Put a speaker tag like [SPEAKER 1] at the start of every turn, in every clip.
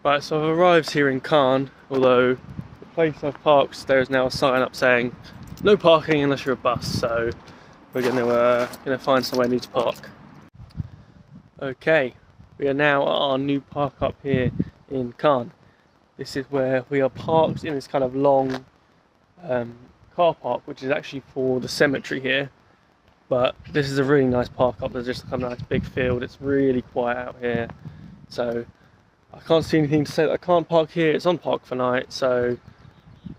[SPEAKER 1] Right, so I've arrived here in Caen, although the place I've parked, there is now a sign up saying no parking unless you're a bus, so we're going to find somewhere new to park. Okay, we are now at our new park up here in Caen. This is where we are parked in this kind of long car park, which is actually for the cemetery here. But this is a really nice park up. There's just a nice big field. It's really quiet out here, so I can't see anything to say that I can't park here. It's on park for night, so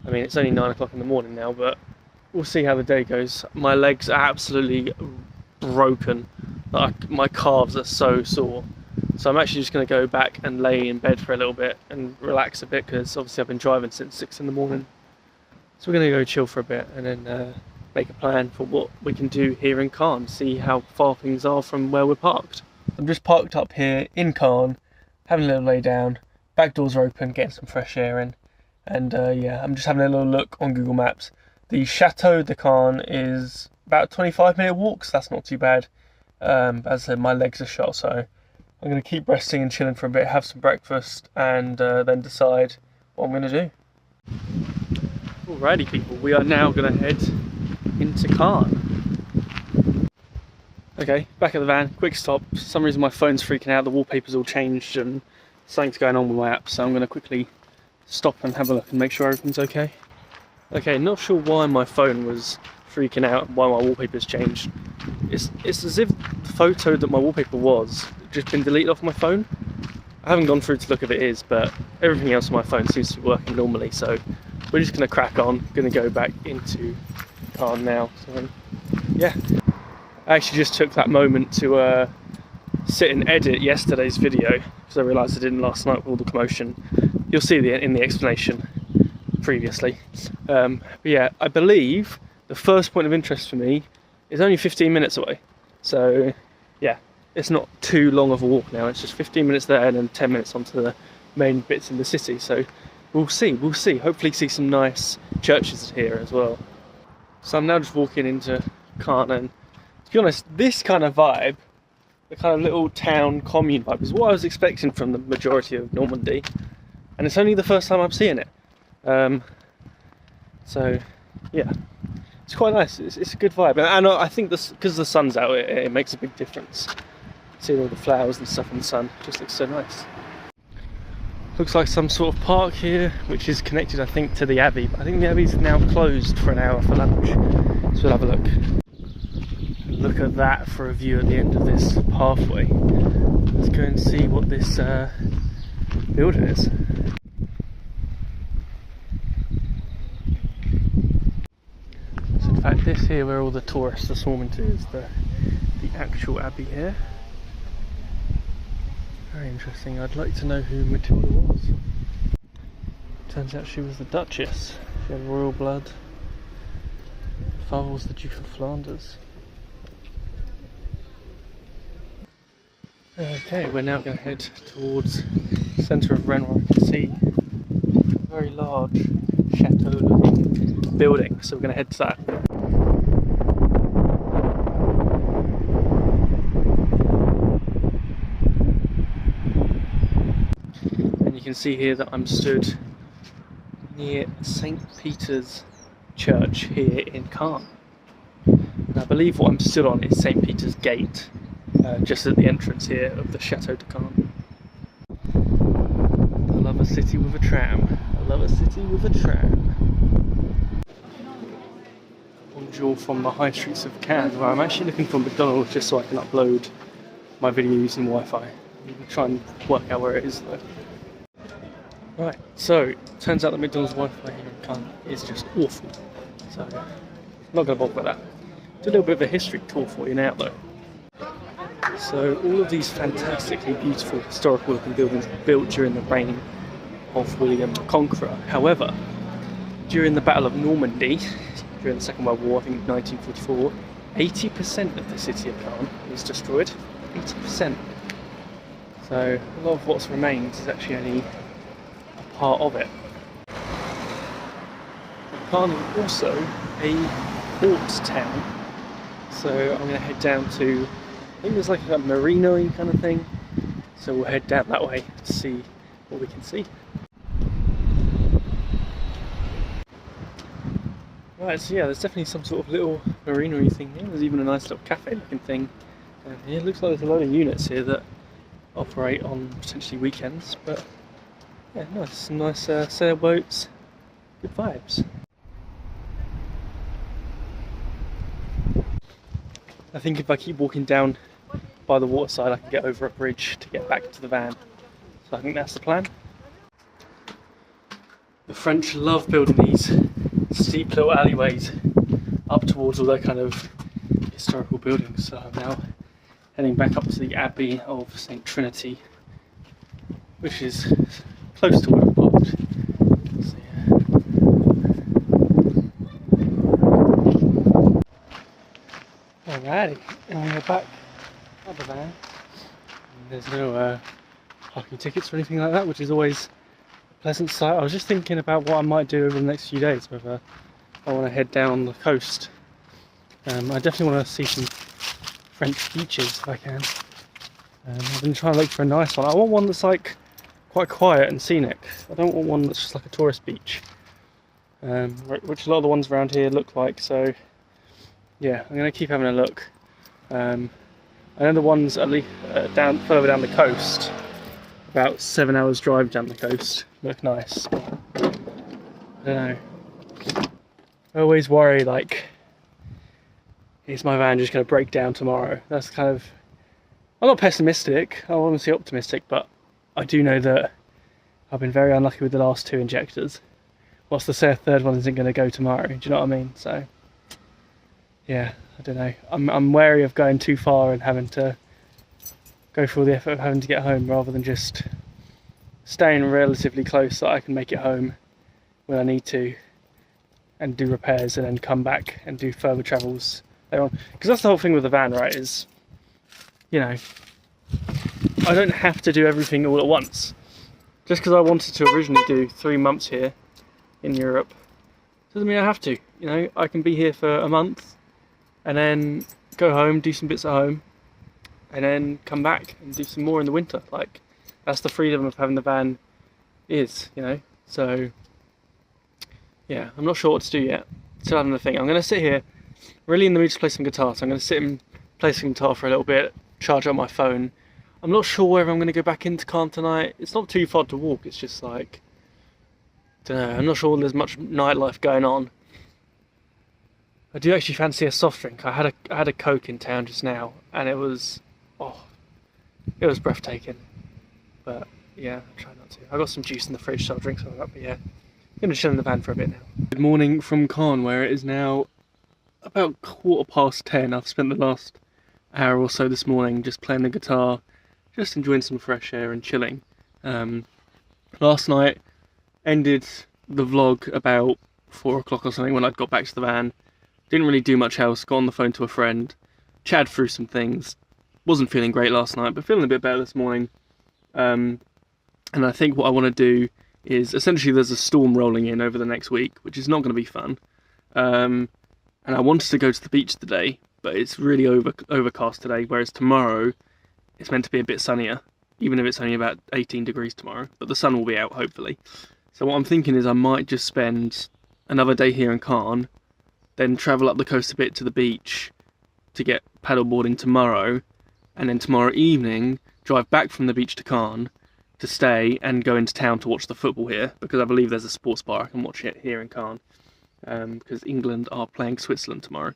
[SPEAKER 1] I mean it's only 9 o'clock in the morning now, but we'll see how the day goes. My legs are absolutely broken. Like, my calves are so sore, so I'm actually just going to go back and lay in bed for a little bit and relax a bit, because obviously I've been driving since 6 in the morning. So we're going to go chill for a bit and then make a plan for what we can do here in Caen, see how far things are from where we're parked. I'm just parked up here in Caen, having a little lay down, back doors are open, getting some fresh air in, and yeah, I'm just having a little look on Google Maps. The Chateau de Caen is about a 25-minute walk, so that's not too bad. As I said, my legs are shot, so I'm going to keep resting and chilling for a bit, have some breakfast, and then decide what I'm going to do. Alrighty people, we are now going to head into Caen. Okay, back at the van, quick stop. For some reason my phone's freaking out, the wallpaper's all changed and something's going on with my app, so I'm going to quickly stop and have a look and make sure everything's okay. Okay, not sure why my phone was freaking out and why my wallpaper's changed. It's as if the photo that my wallpaper was just been deleted off my phone. I haven't gone through to look if it is, but everything else on my phone seems to be working normally, so we're just going to crack on. Going to go back into Caen now. So yeah, I actually just took that moment to sit and edit yesterday's video because I realised I didn't last night with all the commotion. You'll see in the explanation previously. But yeah, I believe the first point of interest for me is only 15 minutes away. So yeah, it's not too long of a walk now. It's just 15 minutes there and then 10 minutes onto the main bits in the city. So we'll see. Hopefully see some nice churches here as well. So I'm now just walking into Caen, and to be honest, this kind of vibe, the kind of little town commune vibe, is what I was expecting from the majority of Normandy, and it's only the first time I'm seeing it. So yeah, it's quite nice. It's a good vibe, and I think this, because the sun's out, it makes a big difference. Seeing all the flowers and stuff in the sun, it just looks so nice. Looks like some sort of park here, which is connected, I think, to the Abbey. But I think the Abbey's now closed for an hour for lunch. So we'll have a look. Look at that for a view at the end of this pathway. Let's go and see what this building is. So in fact, this here, where all the tourists are swarming to, is the actual Abbey here. Very interesting. I'd like to know who Matilda was. Turns out she was the Duchess. She had royal blood. Her father was the Duke of Flanders. Okay, we're now going to head towards the centre of Rennes, where I can see a very large chateau-looking building. So we're going to head to that. You can see here that I'm stood near St. Peter's Church here in Caen. And I believe what I'm stood on is St. Peter's Gate, just at the entrance here of the Chateau de Caen. I love a city with a tram. I love a city with a tram. Bonjour from the high streets of Caen, where I'm actually looking for McDonald's just so I can upload my video using Wi-Fi. I'll try and work out where it is though. Right, so turns out that McDonald's Wi-Fi here in Caen is just awful, so not going to bother with that. Do a little bit of a history tour for you now though. So all of these fantastically beautiful historical looking buildings were built during the reign of William the Conqueror. However, during the Battle of Normandy, during the Second World War, I think 1944, 80% of the city of Caen was destroyed. 80%. So a lot of what's remained is actually only part of it. Caen is also a port town, so I'm going to head down to, I think there's like a marino kind of thing, so we'll head down that way to see what we can see. Right, so yeah, there's definitely some sort of little marinery thing here. There's even a nice little cafe looking thing down here. It looks like there's a load of units here that operate on potentially weekends, but yeah, nice sailboats, good vibes. I think if I keep walking down by the waterside I can get over a bridge to get back to the van, so I think that's the plan. The French love building these steep little alleyways up towards all their kind of historical buildings, so I'm now heading back up to the Abbey of St. Trinity, which is close to where I'm parked. So, yeah. Alrighty, and we're back at the van. There's no parking tickets or anything like that, which is always a pleasant sight. I was just thinking about what I might do over the next few days, whether I want to head down the coast. I definitely want to see some French beaches if I can. I've been trying to look for a nice one. I want one that's like quite quiet and scenic. I don't want one that's just like a tourist beach, which a lot of the ones around here look like. So yeah, I'm going to keep having a look. I know the ones at least further down the coast, about 7 hours drive down the coast, look nice. I don't know. I always worry, like, is my van just going to break down tomorrow? That's kind of... I'm not pessimistic, I want to see optimistic, but I do know that I've been very unlucky with the last 2 injectors. What's to say a third one isn't going to go tomorrow, do you know what I mean? So, yeah, I don't know. I'm wary of going too far and having to go through all the effort of having to get home rather than just staying relatively close so I can make it home when I need to and do repairs and then come back and do further travels later on. Because that's the whole thing with the van, right, is, you know, I don't have to do everything all at once. Just because I wanted to originally do 3 months here in Europe doesn't mean I have to. You know, I can be here for a month and then go home, do some bits at home, and then come back and do some more in the winter. Like, that's the freedom of having the van is, you know. So yeah, I'm not sure what to do yet. Still having to think. I'm going to sit here, really in the mood to play some guitar, so I'm going to sit and play some guitar for a little bit, charge up my phone. I'm not sure whether I'm going to go back into Caen tonight. It's not too far to walk, it's just like, don't know, I'm not sure there's much nightlife going on. I do actually fancy a soft drink. I had a Coke in town just now, and it was breathtaking. But yeah, I'll try not to. I got some juice in the fridge, so I'll drink some of that, but yeah. I'm going to chill in the van for a bit now. Good morning from Caen, where it is now about 10:15. I've spent the last hour or so this morning just playing the guitar, just enjoying some fresh air and chilling. Last night ended the vlog about 4 o'clock or something when I'd got back to the van. Didn't really do much else, got on the phone to a friend, chatted through some things. Wasn't feeling great last night, but feeling a bit better this morning. And I think what I want to do is, essentially there's a storm rolling in over the next week, which is not going to be fun. And I wanted to go to the beach today, but it's really overcast today, whereas tomorrow it's meant to be a bit sunnier, even if it's only about 18 degrees tomorrow, but the sun will be out, hopefully. So what I'm thinking is I might just spend another day here in Caen, then travel up the coast a bit to the beach to get paddleboarding tomorrow, and then tomorrow evening drive back from the beach to Caen to stay and go into town to watch the football here, because I believe there's a sports bar I can watch it here in Caen, because England are playing Switzerland tomorrow.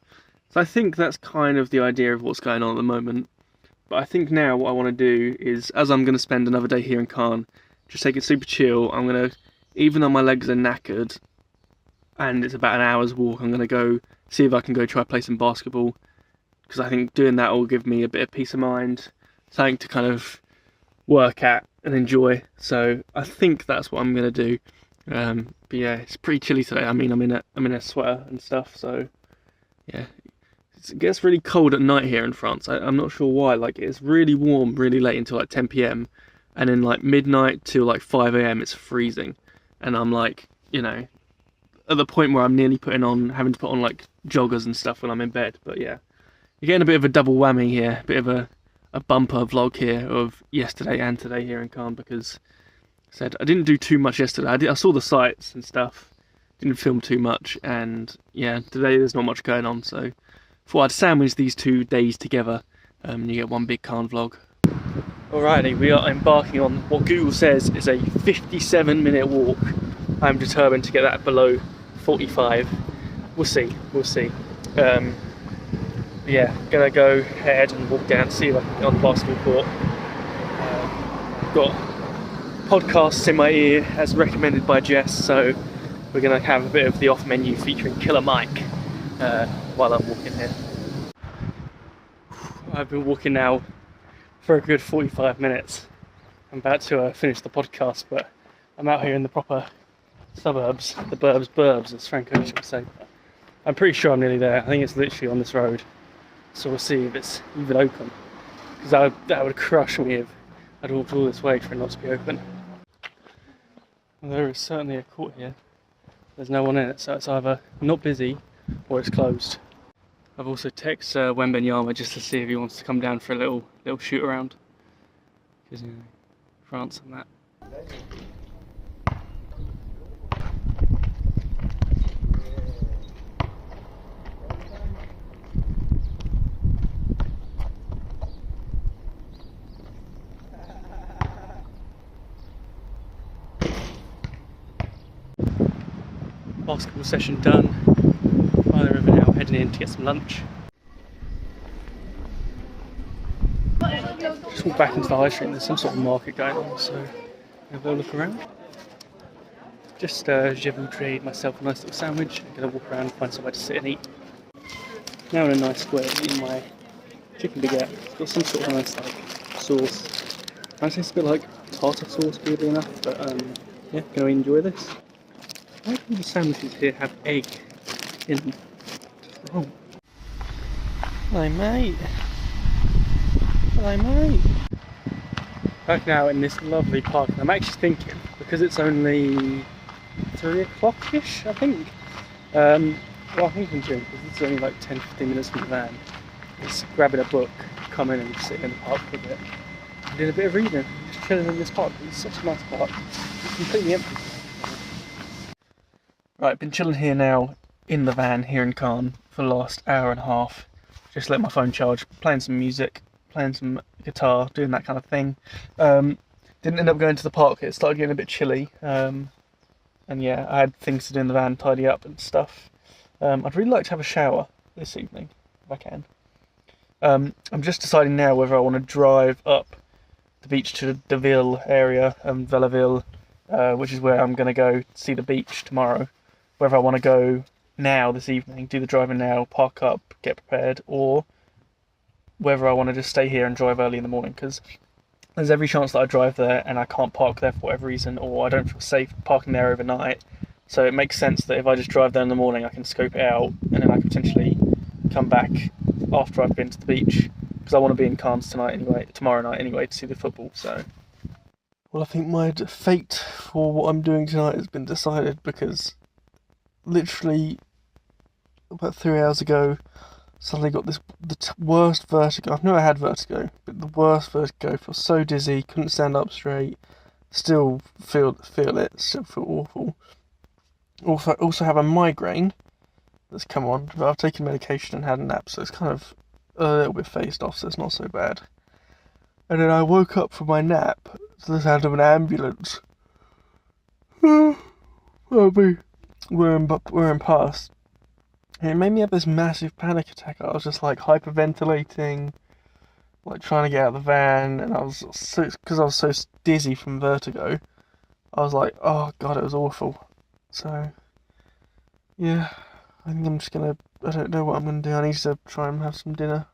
[SPEAKER 1] So I think that's kind of the idea of what's going on at the moment. But I think now what I want to do is, as I'm going to spend another day here in Caen, just take it super chill. I'm going to, even though my legs are knackered and it's about an hour's walk, I'm going to go see if I can go try play some basketball, because I think doing that will give me a bit of peace of mind, something to kind of work at and enjoy. So I think that's what I'm going to do. But yeah, it's pretty chilly today. I mean, I'm in a sweater and stuff, so yeah. It gets really cold at night here in France. I'm not sure why. Like, it's really warm really late until like 10 p.m. and then like midnight till like 5 a.m. it's freezing. And I'm like, you know, at the point where I'm nearly having to put on like joggers and stuff when I'm in bed. But yeah, you're getting a bit of a double whammy here, a bit of a bumper vlog here of yesterday and today here in Caen, because said I didn't do too much yesterday. I saw the sights and stuff, didn't film too much, and yeah, today there's not much going on, so thought I'd sandwich these 2 days together. You get one big Caen vlog. Alrighty, we are embarking on what Google says is a 57-minute walk. I'm determined to get that below 45. We'll see. Yeah, gonna go ahead and walk down, see if I can get on the basketball court. Got podcasts in my ear as recommended by Jess, so we're gonna have a bit of the off menu featuring Killer Mike while I'm walking here. I've been walking now for a good 45 minutes. I'm about to finish the podcast, but I'm out here in the proper suburbs, the burbs as Frank Ocean would say. I'm pretty sure I'm nearly there. I think it's literally on this road, so we'll see if it's even open, because that would crush me if I'd walked all this way for it not to be open. Well, there is certainly a court here. There's no one in it, so it's either not busy or it's closed. I've also texted Wembenyama just to see if he wants to come down for a little shoot around, because you know, France and that. Basketball session done. By the river now, heading in to get some lunch. Just walk back into the high street. There's some sort of market going on, so have a look around. Just je voudrais myself a nice little sandwich. I'm gonna walk around and find somewhere to sit and eat. Now in a nice square, eating my chicken baguette. It's got some sort of nice like sauce. I think it's a bit like tartar sauce, weirdly enough, but yeah, gonna enjoy this. Why do the sandwiches here have egg in them? Oh. Hello mate. Hello mate. Back now in this lovely park. I'm actually thinking, because it's only 3 o'clock-ish, I think. Well, I think I'm doing, because it's only like 10-15 minutes from the van. Just grabbing a book, come in and sit in the park for a bit. And doing a bit of reading, just chilling in this park. It's such a nice park. It's completely empty. Right, been chilling here now in the van here in Caen for the last hour and a half. Just let my phone charge, playing some music, playing some guitar, doing that kind of thing. Didn't end up going to the park. It started getting a bit chilly. And yeah, I had things to do in the van, tidy up and stuff. I'd really like to have a shower this evening, if I can. I'm just deciding now whether I want to drive up the beach to the Ville area, Vellaville, which is where I'm going to go see the beach tomorrow. Whether I want to go now this evening, do the driving now, park up, get prepared, or whether I want to just stay here and drive early in the morning, because there's every chance that I drive there and I can't park there for whatever reason, or I don't feel safe parking there overnight. So it makes sense that if I just drive there in the morning, I can scope it out, and then I can potentially come back after I've been to the beach, because I want to be in Caen tomorrow night anyway, to see the football. So, well, I think my fate for what I'm doing tonight has been decided, because literally about 3 hours ago, suddenly got the worst vertigo. I've never had vertigo, but the worst vertigo. Feel so dizzy, couldn't stand up straight. Still feel it. Still feel awful. Also have a migraine that's come on, but I've taken medication and had a nap, so it's kind of a little bit phased off, so it's not so bad. And then I woke up from my nap to the sound of an ambulance. We're in past. And it made me have this massive panic attack. I was just like hyperventilating, like trying to get out of the van, and because I was so dizzy from vertigo, I was like, oh god, it was awful. So, yeah, I think I'm just gonna, I don't know what I'm gonna do. I need to try and have some dinner.